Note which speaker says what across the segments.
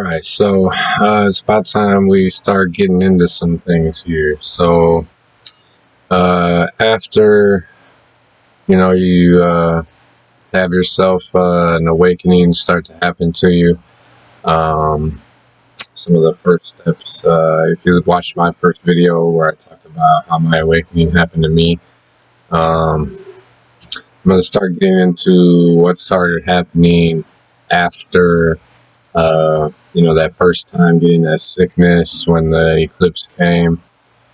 Speaker 1: Alright, so it's about time we start getting into some things here. So after you have yourself an awakening start to happen to you, some of the first steps, if you watched my first video where I talked about how my awakening happened to me, I'm going to start getting into what started happening after that first time getting that sickness when the eclipse came,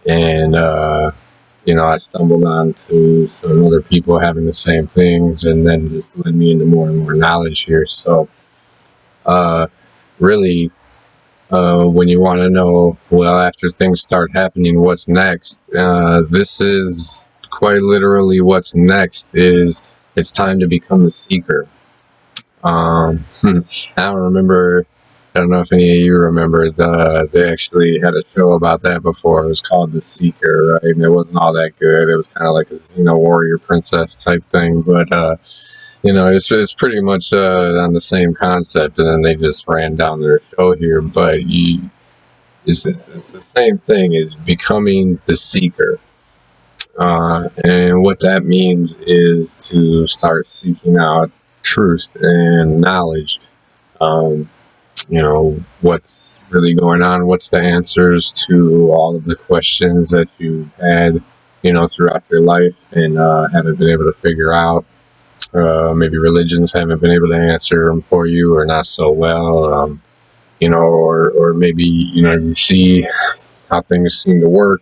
Speaker 1: and I stumbled onto some other people having the same things, and then just led me into more and more knowledge here. So really, when you want to know, well, after things start happening, what's next, this is quite literally what's next. It's time to become the seeker. I don't know if any of you remember, they actually had a show about that before. It was called The Seeker, right? And it wasn't all that good. It was kind of like a warrior princess type thing, but it's pretty much on the same concept, and then they just ran down their show here. But it's the same thing, is becoming the seeker. And what that means is to start seeking out truth and knowledge. What's really going on, what's the answers to all of the questions that you've had throughout your life and haven't been able to figure out. Maybe religions haven't been able to answer them for you, or not so well, or maybe you see how things seem to work,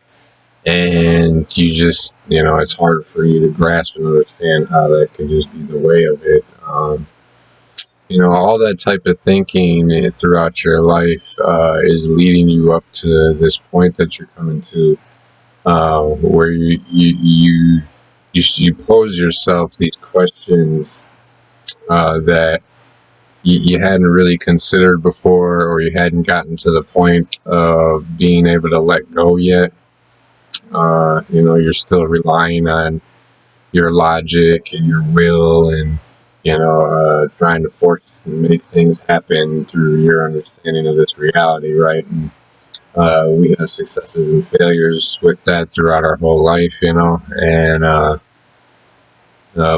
Speaker 1: and you just it's hard for you to grasp and understand how that could just be the way of it. All that type of thinking throughout your life is leading you up to this point that you're coming to, where you pose yourself these questions that you hadn't really considered before, or you hadn't gotten to the point of being able to let go yet. You're still relying on your logic and your will, and trying to force and make things happen through your understanding of this reality, right? And we have successes and failures with that throughout our whole life, and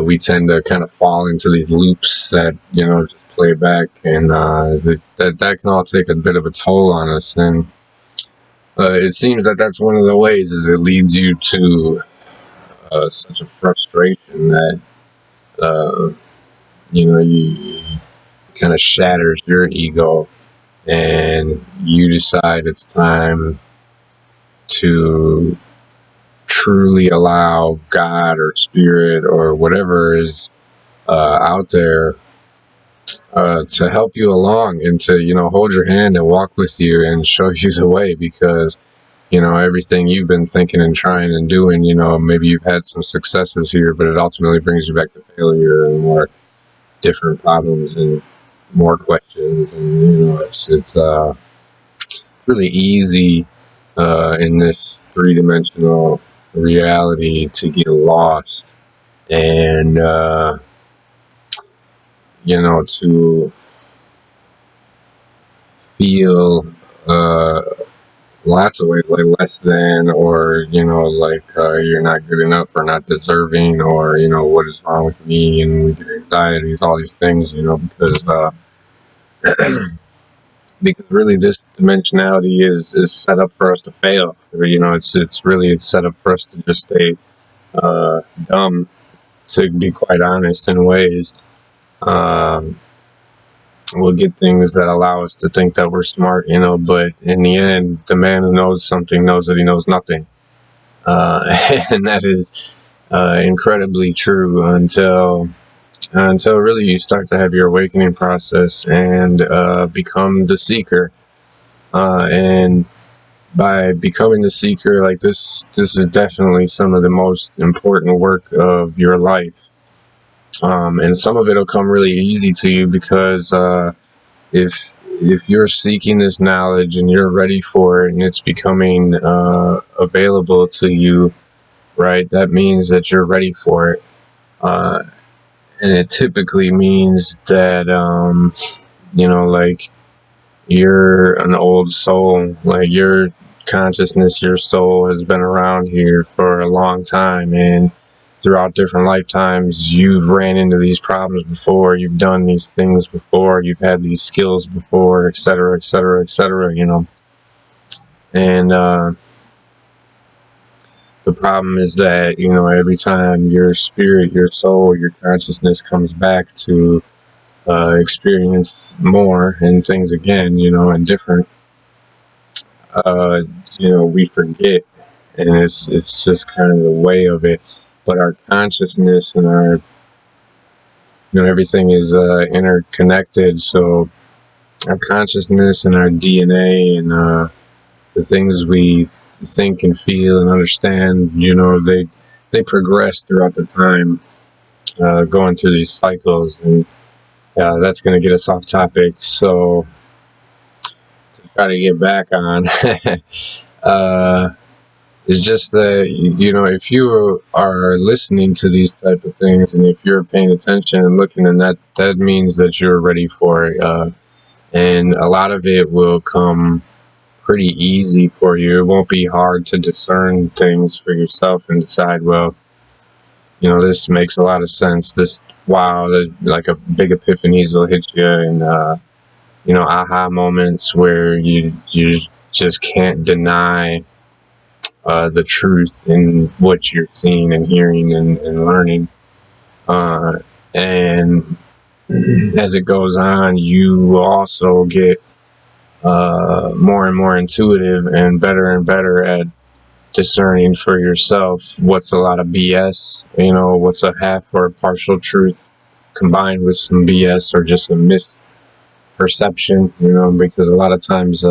Speaker 1: we tend to kind of fall into these loops that just play back, and that can all take a bit of a toll on us. And it seems that that's one of the ways, is it leads you to such a frustration that you kind of shatters your ego, and you decide it's time to truly allow God or spirit or whatever is out there to help you along, and to hold your hand and walk with you and show you the way. Because everything you've been thinking and trying and doing, maybe you've had some successes here, but it ultimately brings you back to failure and more different problems and more questions. And it's really easy in this three-dimensional reality to get lost, and to feel lots of ways like less than, or you're not good enough, or not deserving, or what is wrong with me, and we get anxieties, all these things, because because really this dimensionality is set up for us to fail. It's set up for us to just stay dumb, to be quite honest, in ways. We'll get things that allow us to think that we're smart, but in the end, the man who knows something knows that he knows nothing. And that is incredibly true until really you start to have your awakening process and become the seeker. And by becoming the seeker, like this is definitely some of the most important work of your life. And some of it will come really easy to you, because if you're seeking this knowledge and you're ready for it, and it's becoming available to you, right, that means that you're ready for it. And it typically means that you're an old soul. Like, your consciousness, your soul has been around here for a long time, and throughout different lifetimes you've ran into these problems before, you've done these things before, you've had these skills before, etc., etc., etc., you know. And the problem is that, you know, every time your spirit, your soul, your consciousness comes back to experience more and things again, you know, and different, you know, we forget, and it's just kind of the way of it. But our consciousness and our, you know, everything is interconnected. So our consciousness and our DNA and the things we think and feel and understand, you know, they progress throughout the time, going through these cycles. And that's going to get us off topic. So to try to get back on, it's just that, you know, if you are listening to these type of things, and if you're paying attention and looking, and that means that you're ready for it. And a lot of it will come pretty easy for you. It won't be hard to discern things for yourself and decide, well, you know, this makes a lot of sense. This, wow, like a big epiphanies will hit you, and you know, aha moments where you just can't deny the truth in what you're seeing and hearing and learning. And as it goes on, you also get more and more intuitive and better at discerning for yourself what's a lot of BS, you know, what's a half or a partial truth combined with some BS or just a misperception, you know, because a lot of times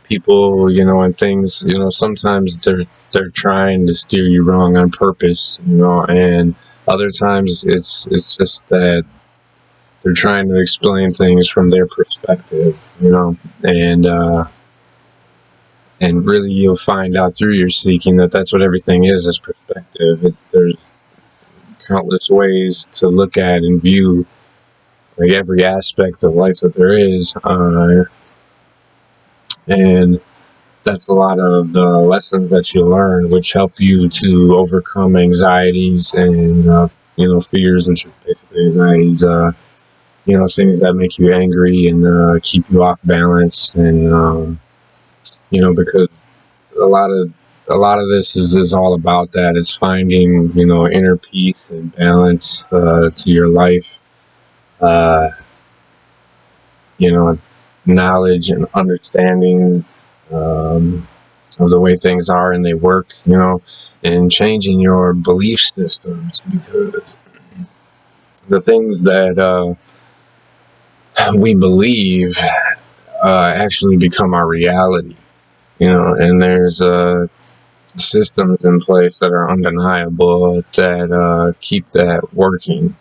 Speaker 1: people, you know, and things, you know, sometimes they're trying to steer you wrong on purpose, you know, and other times it's just that they're trying to explain things from their perspective, you know, and really you'll find out through your seeking that that's what everything is perspective. There's countless ways to look at and view like every aspect of life that there is, and that's a lot of the lessons that you learn, which help you to overcome anxieties and you know, fears, which are basically anxieties, you know, things that make you angry and keep you off balance. And you know, because a lot of this is all about that. It's finding, you know, inner peace and balance to your life, you know, knowledge and understanding of the way things are and they work, you know, and changing your belief systems, because the things that we believe actually become our reality, you know, and there's systems in place that are undeniable that keep that working.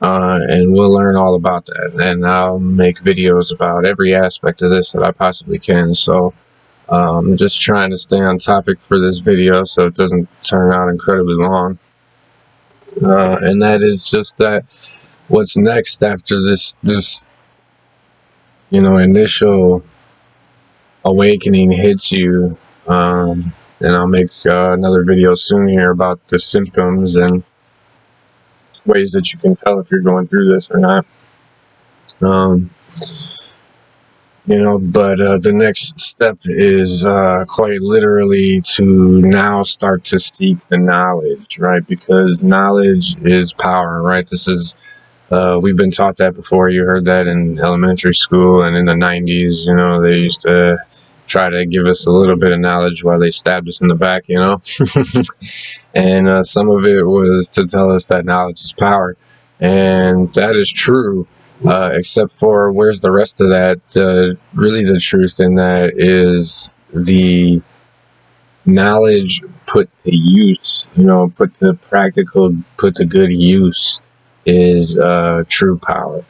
Speaker 1: And we'll learn all about that, and I'll make videos about every aspect of this that I possibly can. So I'm just trying to stay on topic for this video so it doesn't turn out incredibly long. And that is just that what's next after this you know, initial awakening hits you, and I'll make another video soon here about the symptoms and ways that you can tell if you're going through this or not. You know, but the next step is quite literally to now start to seek the knowledge, right? Because knowledge is power, right? This is we've been taught that before. You heard that in elementary school, and in the 90s, you know, they used to try to give us a little bit of knowledge while they stabbed us in the back, you know. And some of it was to tell us that knowledge is power, and that is true, except for where's the rest of that? Really the truth in that is the knowledge put to use, you know, put to practical, put to good use is true power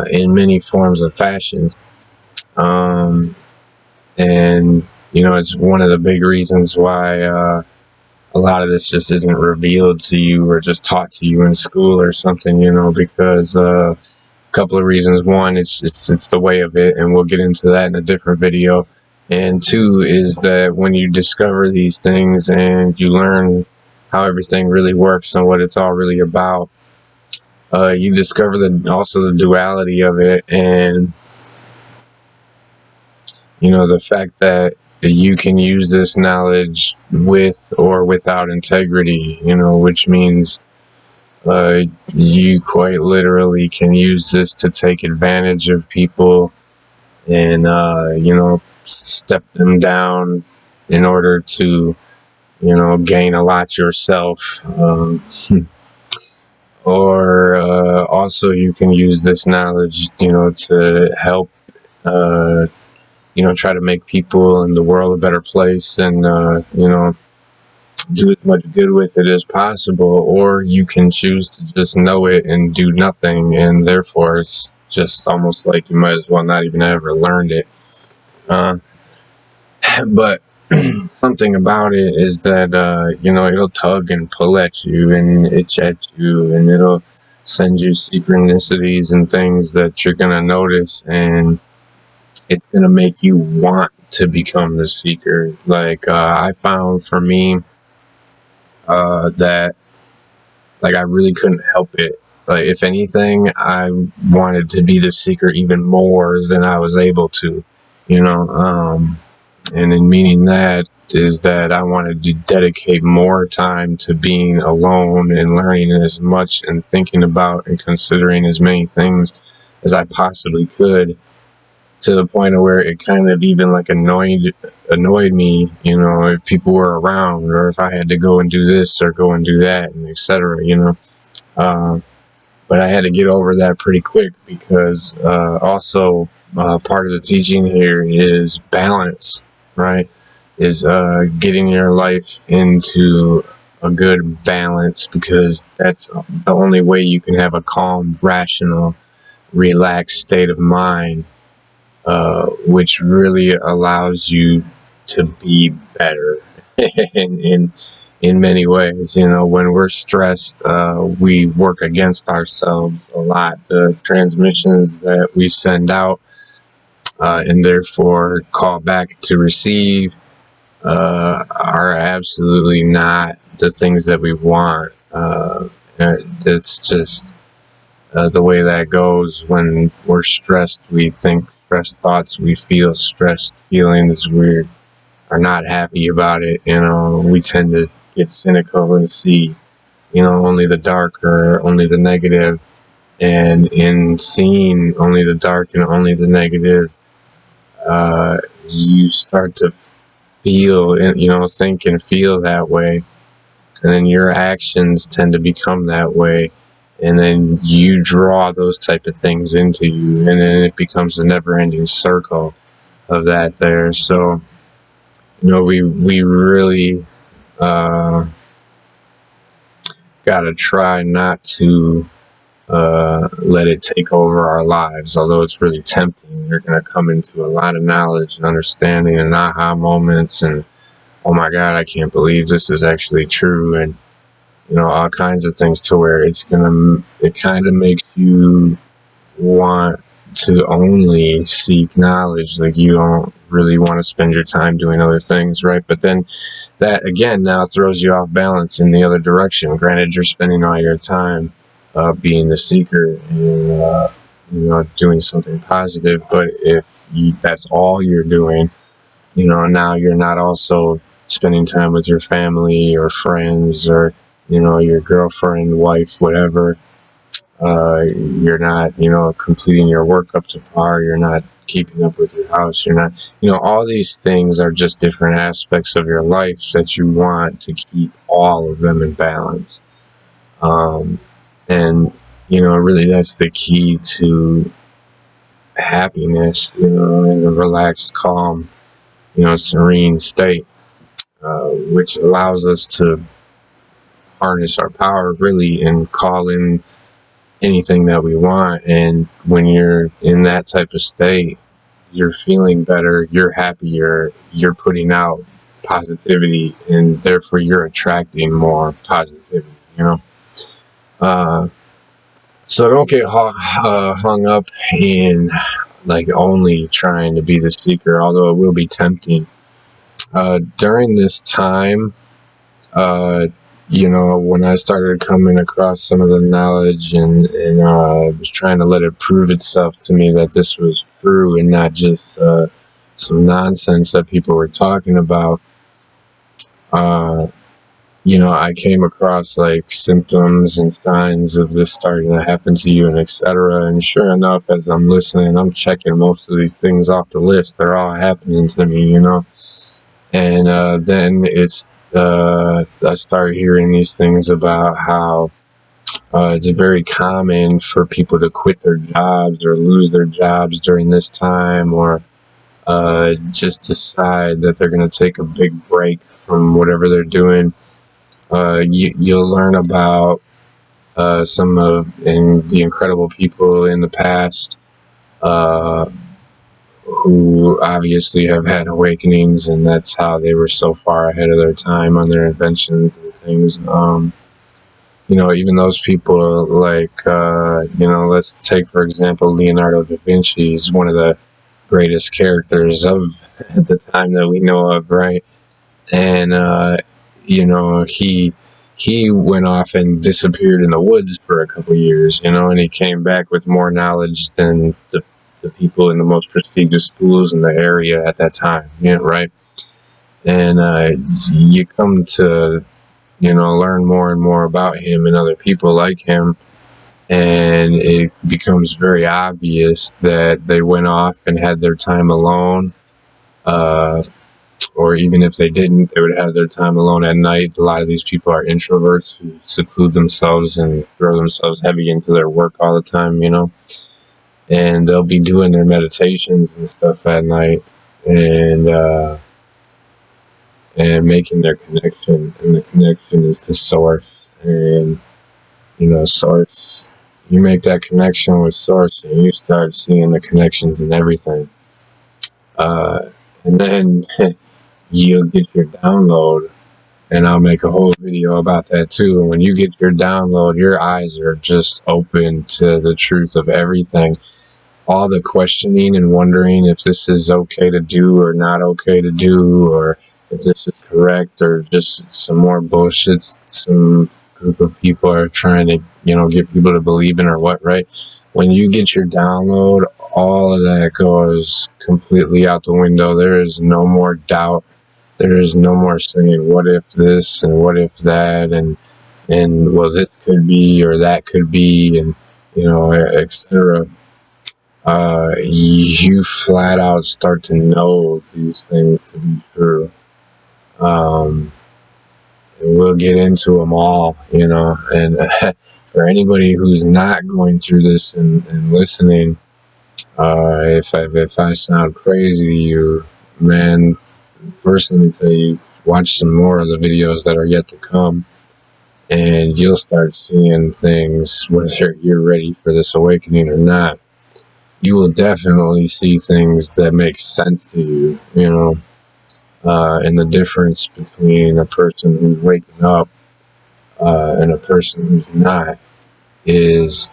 Speaker 1: in many forms and fashions. And you know, it's one of the big reasons why a lot of this just isn't revealed to you or just taught to you in school or something, you know, because couple of reasons. One, it's the way of it, and we'll get into that in a different video. And two is that when you discover these things and you learn how everything really works and what it's all really about, you discover also the duality of it, and the fact that you can use this knowledge with or without integrity, which means you quite literally can use this to take advantage of people and step them down in order to gain a lot yourself. Or also you can use this knowledge to help try to make people and the world a better place, and do as much good with it as possible. Or you can choose to just know it and do nothing, and therefore it's just almost like you might as well not even ever learned it. But something about it is that it'll tug and pull at you and itch at you, and it'll send you synchronicities and things that you're gonna notice, and it's gonna make you want to become the seeker. Like I found for me that I really couldn't help it. Like, if anything, I wanted to be the seeker even more than I was able to, and in meaning that is that I wanted to dedicate more time to being alone and learning as much and thinking about and considering as many things as I possibly could, to the point of where it kind of even annoyed me, if people were around, or if I had to go and do this or go and do that, and etc. But I had to get over that pretty quick, because also part of the teaching here is balance, right? Is getting your life into a good balance, because that's the only way you can have a calm, rational, relaxed state of mind, which really allows you to be better in many ways. When we're stressed, we work against ourselves a lot. The transmissions that we send out and therefore call back to receive are absolutely not the things that we want. It's just the way that goes. When we're stressed, we think stressed thoughts, we feel stressed feelings, we are not happy about it. We tend to get cynical and see only the dark or only the negative, and in seeing only the dark and only the negative, you start to feel, think and feel that way, and then your actions tend to become that way, and then you draw those type of things into you, and then it becomes a never-ending circle of that there. So we really gotta try not to let it take over our lives. Although it's really tempting, you're gonna come into a lot of knowledge and understanding and aha moments, and oh my God, I can't believe this is actually true, and all kinds of things, to where it kind of makes you want to only seek knowledge. Like, you don't really want to spend your time doing other things, right? But then that again now throws you off balance in the other direction. Granted, you're spending all your time being the seeker and doing something positive, but if that's all you're doing, now you're not also spending time with your family or friends, or your girlfriend, wife, whatever. You're not completing your work up to par, you're not keeping up with your house, you're not all these things are just different aspects of your life that you want to keep all of them in balance. And really that's the key to happiness, in a relaxed, calm, serene state, which allows us to harness our power really and call in anything that we want. And when you're in that type of state, you're feeling better, you're happier, you're putting out positivity, and therefore you're attracting more positivity. So don't get hung up in like only trying to be the seeker, although it will be tempting. During this time, uh, when I started coming across some of the knowledge and was trying to let it prove itself to me that this was true and not just some nonsense that people were talking about, uh, I came across like symptoms and signs of this starting to happen to you and etc. And sure enough, as I'm listening, I'm checking most of these things off the list. They're all happening to me. And then I started hearing these things about how it's very common for people to quit their jobs or lose their jobs during this time, or just decide that they're going to take a big break from whatever they're doing. You'll learn about some of the incredible people in the past who obviously have had awakenings, and that's how they were so far ahead of their time on their inventions and things. Even those people, like, let's take, for example, Leonardo da Vinci. He's one of the greatest characters of the time that we know of, right? And, he went off and disappeared in the woods for a couple years, and he came back with more knowledge than the people in the most prestigious schools in the area at that time, right? And you come to, learn more and more about him and other people like him, and it becomes very obvious that they went off and had their time alone, or even if they didn't, they would have their time alone at night. A lot of these people are introverts who seclude themselves and throw themselves heavy into their work all the time, and they'll be doing their meditations and stuff at night, and making their connection, and the connection is to source. And source, you make that connection with source and you start seeing the connections in everything, and then you'll get your download, and I'll make a whole video about that too. And when you get your download, your eyes are just open to the truth of everything. All the questioning and wondering if this is okay to do or not okay to do, or if this is correct, or just some more bullshit some group of people are trying to, get people to believe in, or what, right? When you get your download, all of that goes completely out the window. There is no more doubt. There is no more saying, what if this and what if that, and well, this could be or that could be, and etc. You flat out start to know these things to be true. And we'll get into them all, and for anybody who's not going through this and listening, if I sound crazy to you, man, first let me tell you, watch some more of the videos that are yet to come, and you'll start seeing things, whether you're ready for this awakening or not. You will definitely see things that make sense to you, and the difference between a person who's waking up and a person who's not is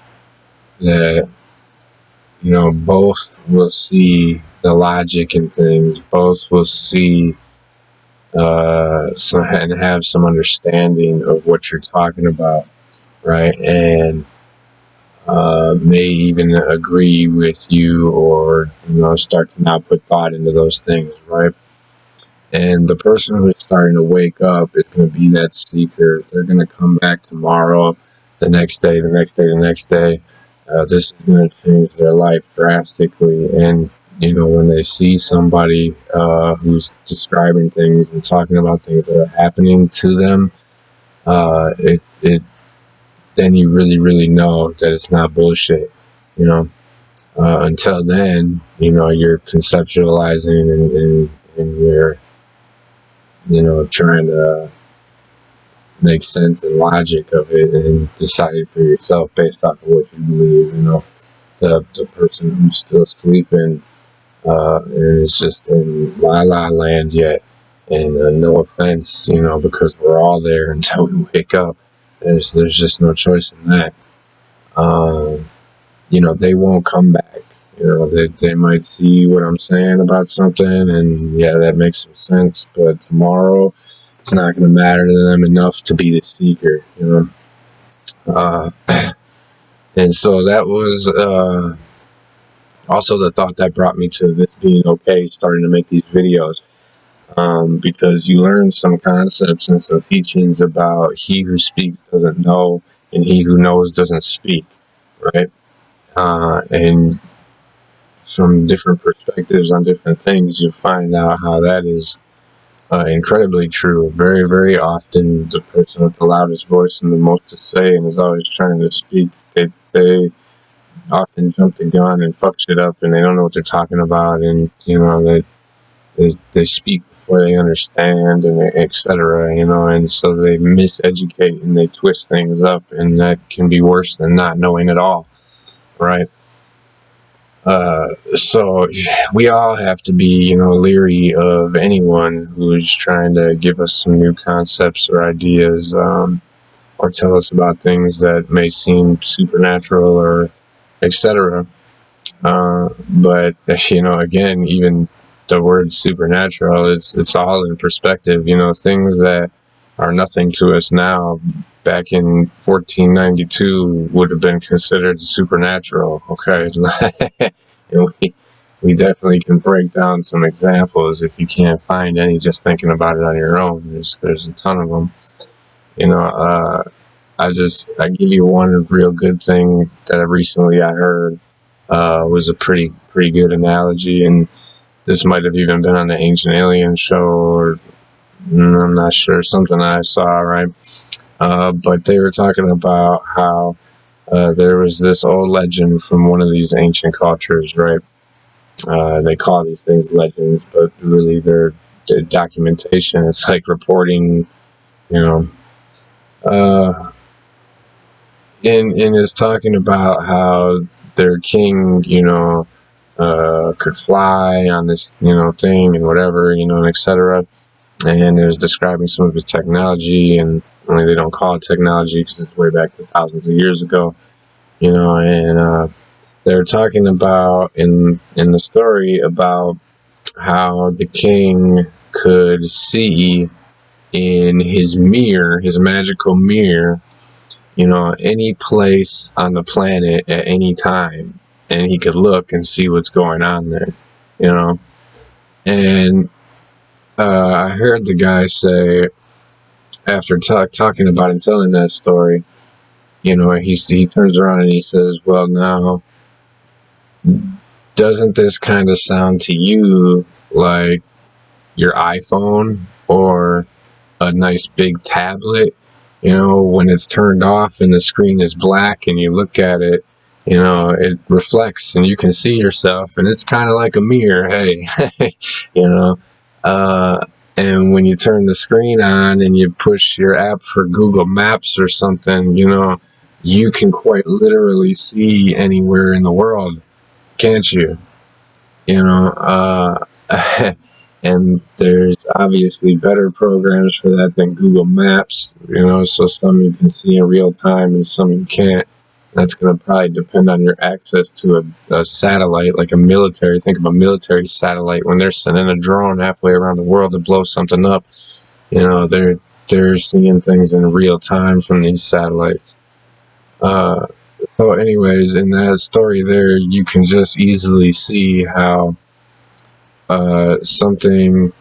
Speaker 1: that, both will see the logic in things, both will see and have some understanding of what you're talking about, right? And may even agree with you, or start to now put thought into those things, right? And the person who's starting to wake up is going to be that seeker. They're going to come back tomorrow, the next day, the next day, the next day. This is going to change their life drastically. And when they see somebody who's describing things and talking about things that are happening to them, then you really, really know that it's not bullshit. Until then, you're conceptualizing and you're, trying to make sense and logic of it and decide for yourself based off of what you believe. The person who's still sleeping and is just in la la land yet. And no offense, because we're all there until we wake up. There's just no choice in that. you know, they won't come back. You know, they might see what I'm saying about something, and yeah, that makes some sense, but tomorrow it's not going to matter to them enough to be the seeker, you know. Uh, and so that was also the thought that brought me to this being okay, starting to make these videos. Because you learn some concepts and some teachings about he who speaks doesn't know, and he who knows doesn't speak, right? And from different perspectives on different things, you find out how that is incredibly true. Very, very often, the person with the loudest voice and the most to say and is always trying to speak, they often jump the gun and fuck shit up, and they don't know what they're talking about, and you know they speak before they understand, and etc. You know, and so they miseducate and they twist things up, and that can be worse than not knowing at all, right? So we all have to be, you know, leery of anyone who's trying to give us some new concepts or ideas, or tell us about things that may seem supernatural or etc. But you know, again, even the word supernatural it's all in perspective. You know, things that are nothing to us now, back in 1492 would have been considered supernatural. Okay, and we definitely can break down some examples if you can't find any just thinking about it on your own. There's a ton of them. You know, I give you one real good thing that recently I heard. Was a pretty good analogy, and this might have even been on the Ancient Alien show, or I'm not sure, something I saw, right? But they were talking about how there was this old legend from one of these ancient cultures, right? They call these things legends, but really they're documentation. It's like reporting, you know. And it's talking about how their king, you know, could fly on this, you know, thing and whatever, you know, and etc. And it was describing some of his technology, and only they don't call it technology because it's way back to thousands of years ago, you know. And they're talking about in the story about how the king could see in his mirror, his magical mirror, you know, any place on the planet at any time, and he could look and see what's going on there, you know. And I heard the guy say, after talking about and telling that story, you know, he turns around and he says, well, now, doesn't this kind of sound to you like your iPhone or a nice big tablet? You know, when it's turned off and the screen is black and you look at it, you know, it reflects and you can see yourself, and it's kind of like a mirror, hey, you know. And when you turn the screen on and you push your app for Google Maps or something, you know, you can quite literally see anywhere in the world, can't you? You know, and there's obviously better programs for that than Google Maps, you know, so some you can see in real time and some you can't. That's going to probably depend on your access to a satellite, like a military. Think of a military satellite. When they're sending a drone halfway around the world to blow something up, you know, they're seeing things in real time from these satellites. So anyways, in that story there, you can just easily see how something,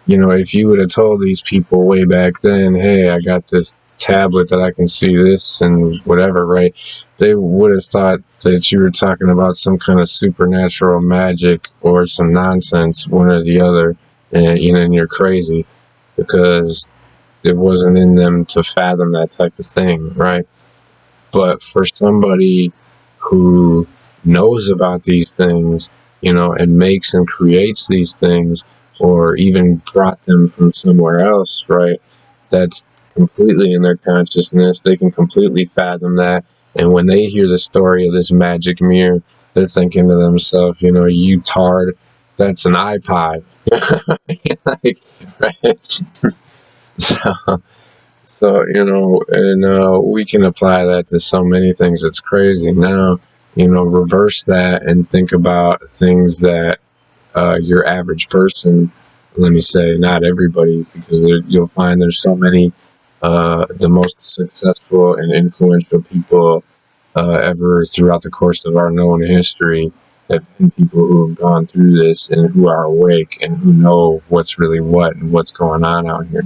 Speaker 1: you know, if you would have told these people way back then, hey, I got this tablet that I can see this and whatever, right? They would have thought that you were talking about some kind of supernatural magic or some nonsense, one or the other, and you know, and you're crazy, because it wasn't in them to fathom that type of thing, right? But for somebody who knows about these things, you know, and makes and creates these things, or even brought them from somewhere else, right? That's completely in their consciousness. They can completely fathom that. And when they hear the story of this magic mirror, they're thinking to themselves, you know, you tard, that's an iPod. Like, right? So, So, and we can apply that to so many things. It's crazy. Now, reverse that and think about things that your average person, let me say, not everybody, because you'll find there's so many, the most successful and influential people ever throughout the course of our known history have been people who have gone through this and who are awake and who know what's really what and what's going on out here.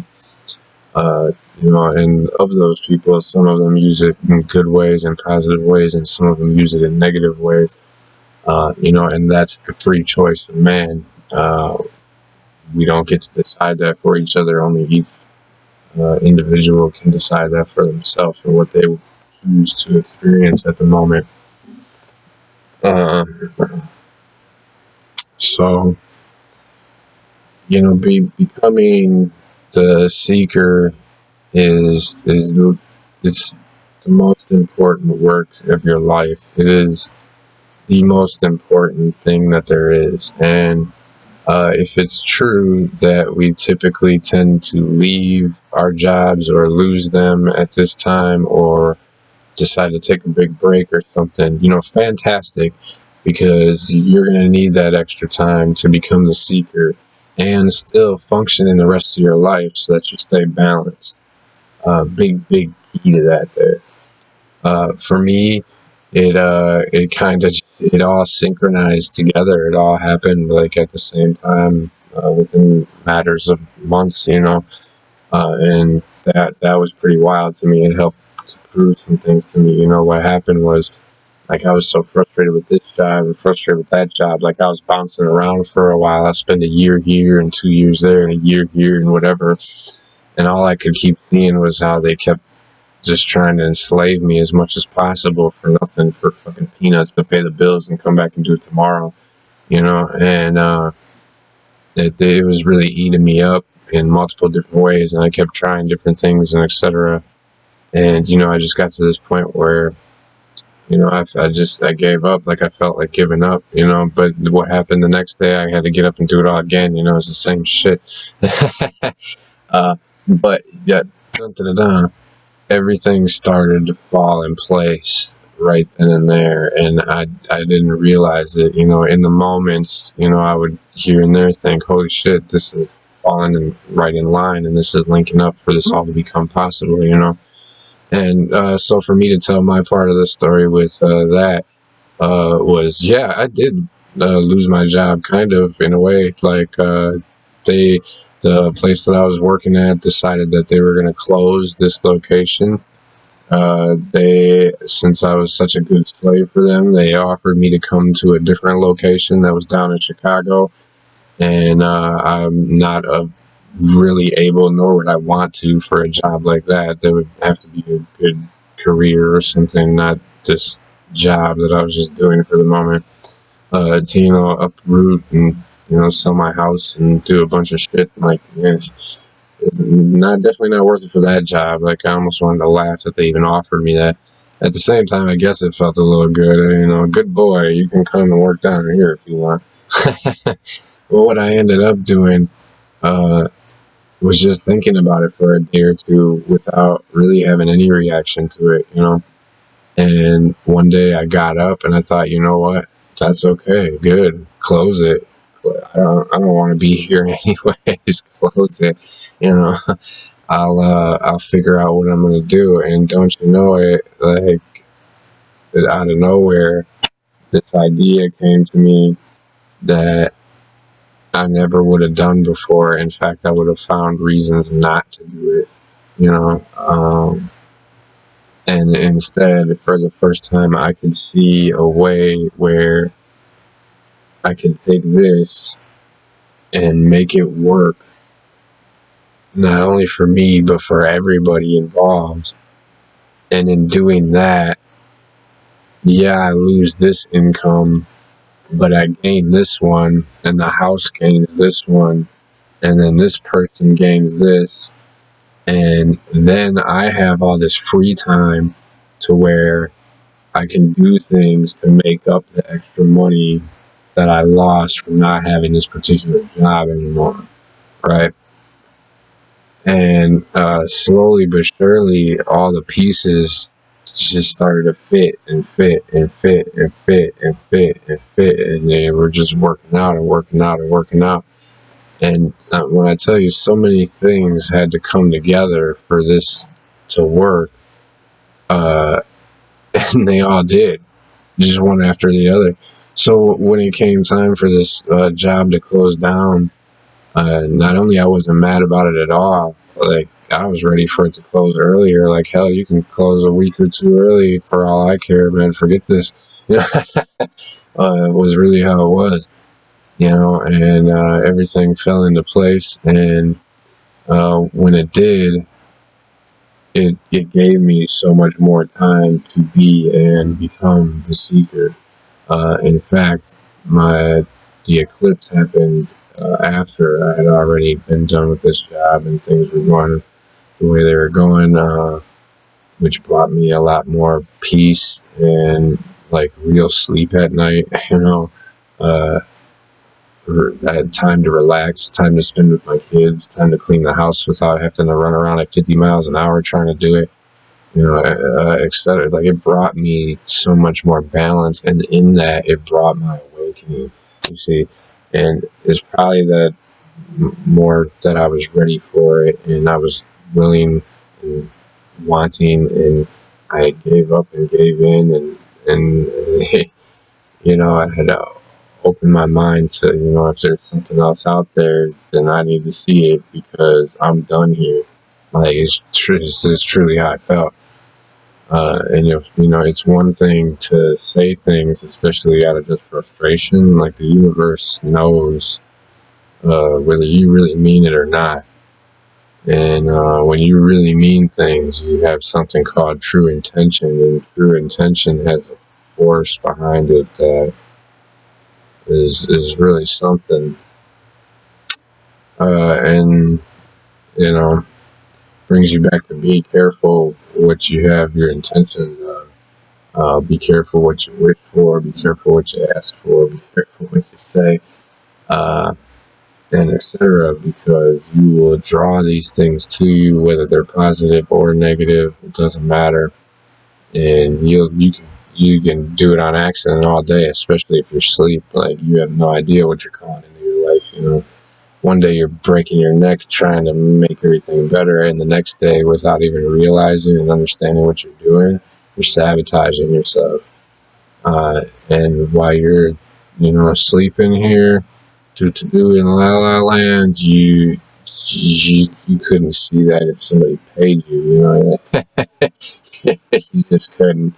Speaker 1: And of those people, some of them use it in good ways and positive ways, and some of them use it in negative ways. And that's the free choice of man. We don't get to decide that for each other. Only each individual can decide that for themselves and what they choose to experience at the moment. So, becoming the seeker is it's the most important work of your life. It is the most important thing that there is. And if it's true that we typically tend to leave our jobs or lose them at this time, or decide to take a big break or something, fantastic, because you're going to need that extra time to become the seeker and still function in the rest of your life so that you stay balanced. Big key to that there. For me, it all synchronized together. It all happened like at the same time, within matters of months, and that was pretty wild to me. It helped to prove some things to me. What happened was, like, I was so frustrated with this job and frustrated with that job. Like, I was bouncing around for a while. I spent a year here and 2 years there and a year here and whatever. And all I could keep seeing was how they kept just trying to enslave me as much as possible for nothing, for fucking peanuts to pay the bills and come back and do it tomorrow, and it was really eating me up in multiple different ways, and I kept trying different things and etc. And I just got to this point where I gave up. Like, I felt like giving up, but what happened the next day, I had to get up and do it all again. It's the same shit. But yeah, everything started to fall in place right then and there, and I didn't realize it. In the moments, I would here and there think, holy shit, this is falling right in line, and this is linking up for this all to become possible, And so for me to tell my part of the story with that was, yeah, I did lose my job, kind of, in a way. Like, the place that I was working at decided that they were going to close this location. Since I was such a good slave for them, they offered me to come to a different location that was down in Chicago, and I'm not really able, nor would I want to, for a job like that. There would have to be a good career or something, not this job that I was just doing for the moment. To uproot and sell my house and do a bunch of shit. Like, it's definitely not worth it for that job. Like, I almost wanted to laugh that they even offered me that. At the same time, I guess it felt a little good. Good boy, you can come and work down here if you want. Well, what I ended up doing was just thinking about it for a day or two without really having any reaction to it, And one day I got up and I thought, you know what? That's okay. Good. Close it. I don't want to be here anyways. Close it. I'll figure out what I'm gonna do. And don't you know it? Like, out of nowhere, this idea came to me that I never would have done before. In fact, I would have found reasons not to do it. And instead, for the first time, I could see a way where I could take this and make it work, not only for me, but for everybody involved. And in doing that, yeah, I lose this income, but I gain this one, and the house gains this one, and then this person gains this. And then I have all this free time to where I can do things to make up the extra money that I lost from not having this particular job anymore, right? And slowly but surely, all the pieces just started to fit and fit and fit and fit and fit and fit, and they were just working out and working out and working out. And when I tell you, so many things had to come together for this to work, uh, and they all did, just one after the other. So when it came time for this job to close down, not only I wasn't mad about it at all, like I was ready for it to close earlier. Like, hell, you can close a week or two early for all I care, man. Forget this. It was really how it was, and everything fell into place. And when it did, it gave me so much more time to be and become the seeker. In fact, the eclipse happened after I had already been done with this job and things were going the way they were going, which brought me a lot more peace and like real sleep at night. Uh, I had time to relax, time to spend with my kids, time to clean the house without having to run around at 50 miles an hour trying to do it. Etc. Like, it brought me so much more balance, and in that, it brought my awakening. You see, and it's probably that more that I was ready for it, and I was willing and wanting, and I gave up and gave in, and I had to open my mind to, if there's something else out there, then I need to see it because I'm done here. Like, it's true. This is truly how I felt. And it's one thing to say things, especially out of just frustration. Like, the universe knows whether you really mean it or not. And when you really mean things, you have something called true intention, and true intention has a force behind it that is really something. And brings you back to be careful what you have your intentions of. Be careful what you wish for. Be careful what you ask for. Be careful what you say, and etc. Because you will draw these things to you, whether they're positive or negative. It doesn't matter, and you can do it on accident all day, especially if you're asleep. Like, you have no idea what you're calling into your life. One day you're breaking your neck trying to make everything better, and the next day, without even realizing and understanding what you're doing, you're sabotaging yourself. And while you're, sleeping here, do in La La Land, you couldn't see that if somebody paid you. You just couldn't.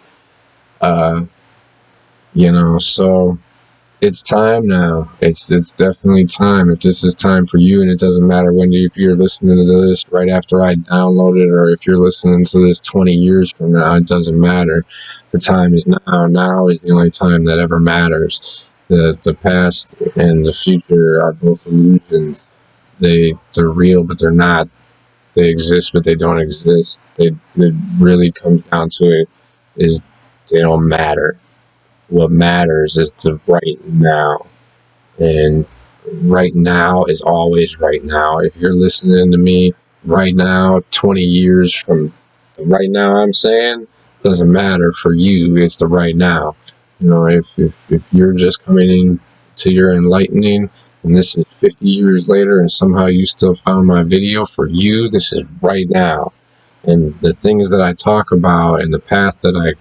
Speaker 1: So. It's time now. It's definitely time. If this is time for you, and it doesn't matter if you're listening to this right after I download it, or if you're listening to this 20 years from now, it doesn't matter. The time is now. Now is the only time that ever matters. The past and the future are both illusions. They're real, but they're not. They exist, but they don't exist. It really comes down to it is they don't matter. What matters is the right now, and right now is always right now. If you're listening to me right now, 20 years from the right now I'm saying, doesn't matter for you. It's the right now. If you're just coming in to your enlightening, and this is 50 years later, and somehow you still found my video, for you, this is right now. And the things that I talk about and the path that I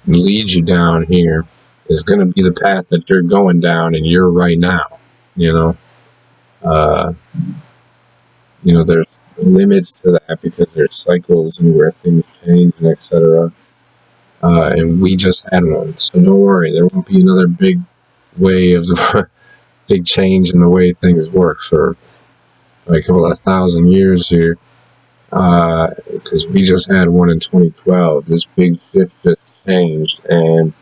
Speaker 1: lead you down here is going to be the path that you're going down, and you're right now. There's limits to that because there's cycles and where things change and etc. And we just had one, so don't worry. There won't be another big wave of big change in the way things work for like a couple of 1,000 years here. Because we just had one in 2012. This big shift just changed, and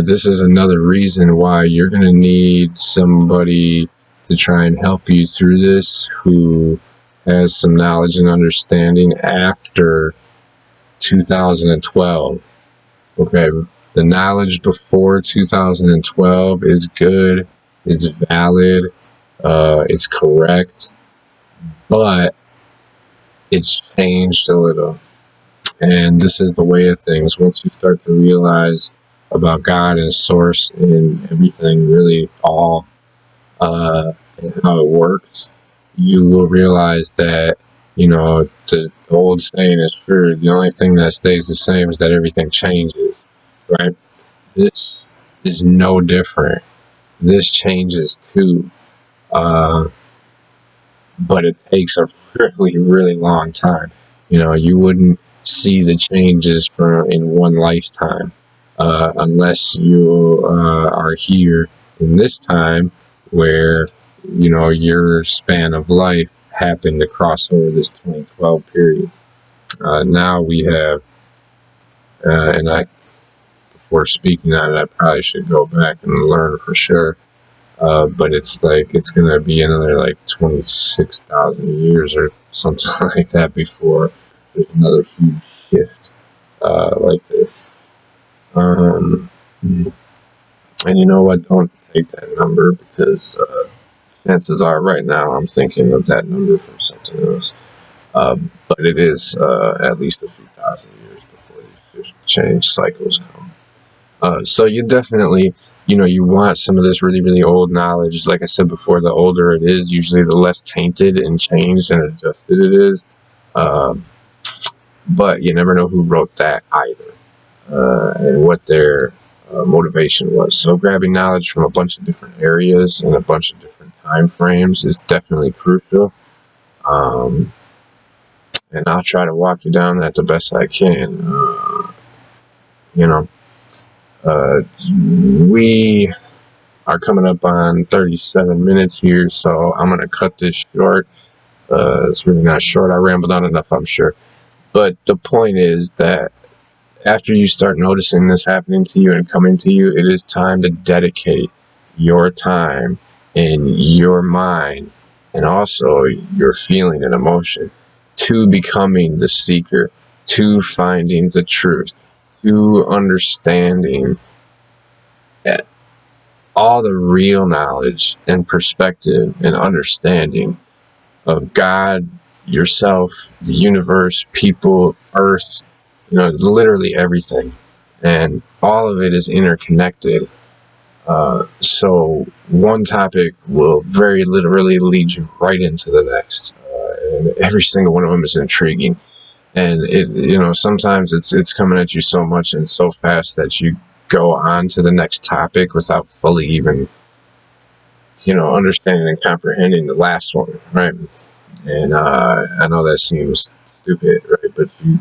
Speaker 1: this is another reason why you're going to need somebody to try and help you through this who has some knowledge and understanding after 2012. Okay, the knowledge before 2012 is good, is valid, it's correct, but it's changed a little. And this is the way of things. Once you start to realize about God as source and everything, really all, and how it works, you will realize that, the old saying is true. The only thing that stays the same is that everything changes, right? This is no different. This changes too. Uh, but it takes a really, really long time. You wouldn't see the changes in one lifetime, unless you are here in this time where, your span of life happened to cross over this 2012 period. Now we have, and before speaking on it, I probably should go back and learn for sure. But it's going to be another 26,000 years or something like that before there's another huge shift like this. And you know what? Don't take that number, because chances are right now I'm thinking of that number from something else. But it is at least a few thousand years before these change cycles come. So you definitely, you want some of this really, really old knowledge. Like I said before, the older it is, usually the less tainted and changed and adjusted it is. But you never know who wrote that either, and what their motivation was. So grabbing knowledge from a bunch of different areas and a bunch of different time frames is definitely crucial. And I'll try to walk you down that the best I can. We are coming up on 37 minutes here, so I'm going to cut this short. It's really not short. I rambled on enough, I'm sure. But the point is that after you start noticing this happening to you and coming to you, it is time to dedicate your time and your mind and also your feeling and emotion to becoming the seeker, to finding the truth, to understanding all the real knowledge and perspective and understanding of God, yourself, the universe, people, earth, literally everything. And all of it is interconnected. So one topic will very literally lead you right into the next. And every single one of them is intriguing. And it, sometimes it's coming at you so much and so fast that you go on to the next topic without fully even, understanding and comprehending the last one, right? And I know that seems stupid, right? But you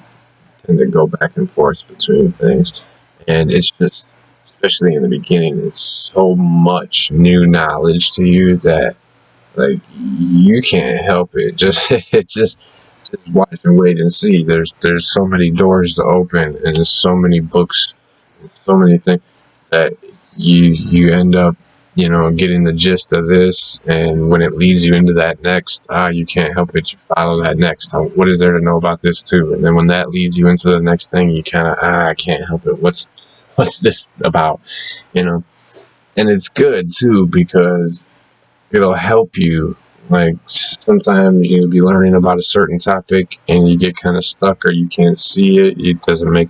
Speaker 1: tend to go back and forth between things, and it's just, especially in the beginning, it's so much new knowledge to you that you can't help it. Just watch and wait and see. There's so many doors to open, and there's so many books, and so many things that you end up, getting the gist of this, and when it leads you into that next, you can't help it. You follow that next. What is there to know about this too? And then when that leads you into the next thing, you kind of, I can't help it. What's this about? And it's good too, because it'll help you. Like sometimes you'll be learning about a certain topic and you get kind of stuck, or you can't see it. It doesn't make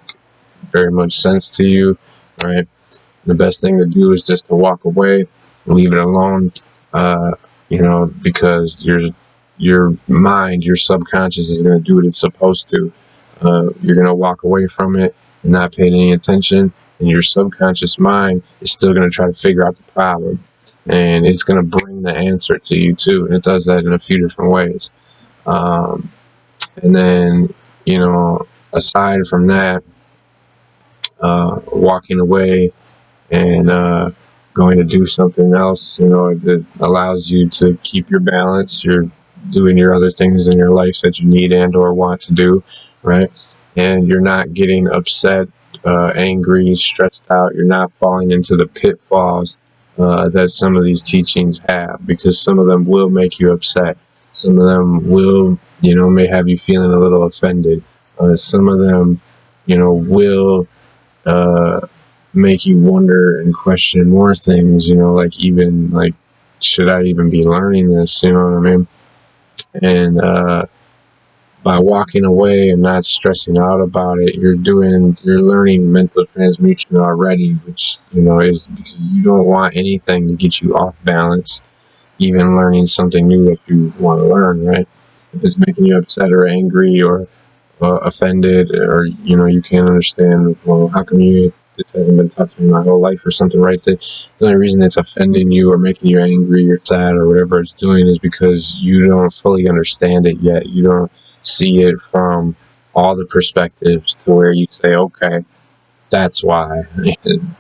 Speaker 1: very much sense to you, right? The best thing to do is just to walk away, leave it alone, because your mind, your subconscious is going to do what it's supposed to. You're going to walk away from it and not pay any attention, and your subconscious mind is still going to try to figure out the problem, and it's going to bring the answer to you too, and it does that in a few different ways. And then, aside from that, walking away and going to do something else, that allows you to keep your balance. You're doing your other things in your life that you need and or want to do, right? And you're not getting upset, angry, stressed out. You're not falling into the pitfalls that some of these teachings have, because some of them will make you upset. Some of them will, may have you feeling a little offended. Some of them, will make you wonder and question more things, should I even be learning this? You know what I mean? And by walking away and not stressing out about it, you're learning mental transmutation already, which, is because you don't want anything to get you off balance, even learning something new that you want to learn, right? If it's making you upset or angry or offended, or you can't understand, well, how come this hasn't been touching me my whole life or something, right? The only reason it's offending you or making you angry or sad or whatever it's doing is because you don't fully understand it yet. You don't see it from all the perspectives to where you say, okay, that's why.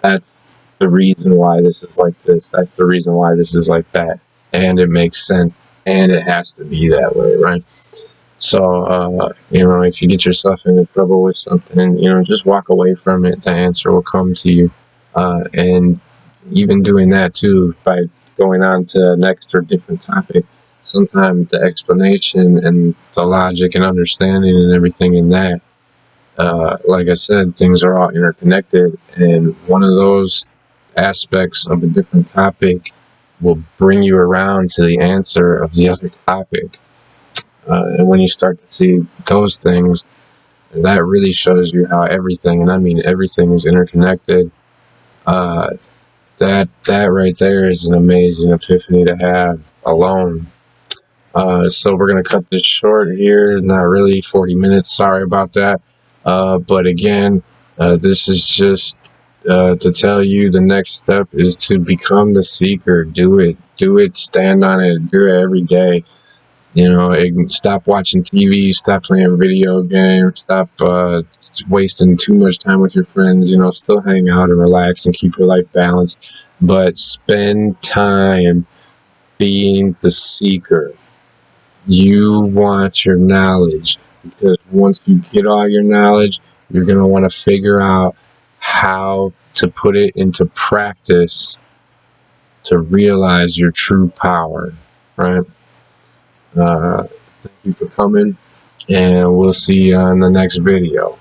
Speaker 1: That's the reason why this is like this. That's the reason why this is like that. And it makes sense. And it has to be that way, right? So, if you get yourself into trouble with something, just walk away from it. The answer will come to you. And even doing that too, by going on to a next or different topic, sometimes the explanation and the logic and understanding and everything in that, like I said, things are all interconnected. And one of those aspects of a different topic will bring you around to the answer of the other topic. And when you start to see those things, that really shows you how everything, and I mean everything, is interconnected. That right there is an amazing epiphany to have alone. So we're going to cut this short here. Not really 40 minutes. Sorry about that. But again, this is just to tell you the next step is to become the seeker. Do it. Do it. Stand on it. Do it every day. Stop watching TV, stop playing video games, stop wasting too much time with your friends, still hang out and relax and keep your life balanced, but spend time being the seeker. You want your knowledge, because once you get all your knowledge, you're going to want to figure out how to put it into practice to realize your true power, right? Thank you for coming, and we'll see you on the next video.